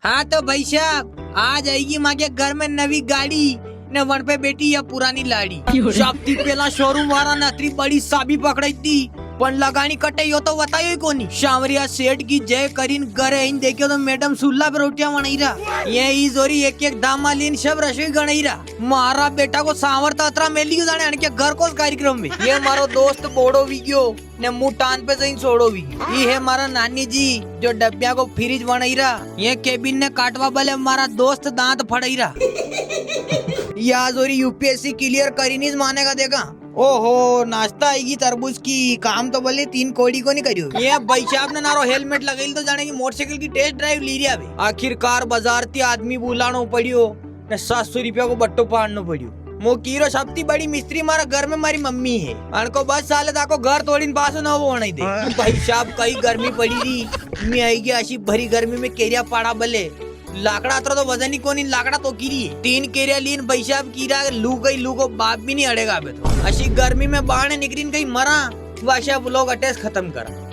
हाँ तो भाई साहब आज आएगी माँ के घर में नवी गाड़ी ने वन पे बेटी या पुरानी लाड़ी शाप्ती पेला शोरूम वाला नतरी बड़ी साबी पकड़ी थी पण लगानी कटे यो तो बतायो कोनी शावरिया सेठ की जय करीन घरे इन देखियो तो मैडम सुल्ला पे रोटियां बनाई रहा ये ई जोरी एक एक दामा लीन सब रसोई गणाई रहा मारा बेटा को सावर ततरा मेली जाने अन के घर को कार्यक्रम में ये मारो दोस्त बोड़ो वीडियो ने मुंह टान पे जइन छोड़ो वीडियो ये है मारा नानी जी जो डब्बिया को फ्रिज बनाई रहा ये केबिन ने काटवा बले मारा दोस्त दांत फड़ाई रहा या जोरी यूपीएससी क्लियर करी नहीं मानेगा देखा ओहो नाश्ता आएगी तरबूज की काम तो बोले 3 कोड़ी को नहीं करियो ये भाई साहब ने नारो हेलमेट लगाई तो जाने की मोटरसाइकिल की टेस्ट ड्राइव ली रही अभी आखिरकार बाजार थी आदमी बुलानो पड़ियो ने 700 रुपया को बट्टो पाड़नो पड़ियो मो कीरो सबती बड़ी मिस्त्री मारा घर में मारी मम्मी है अनको बस साले ताको घर तोड़ीन पास ना वो होने दे भाई साहब कई गर्मी पड़ी रही मैं आएगी अशी भरी गर्मी में केरिया पाड़ा बले लाकड़ा अतर तो वजन ही कोनी लाकड़ा तो कीरी है 3 केरिया लीन बैशाब कीरा लू गई लू को बाप भी नहीं अड़ेगा अबे तो अशी गर्मी में बाहर निकरीन कहीं मरा वाशा लोग अटैच खत्म करा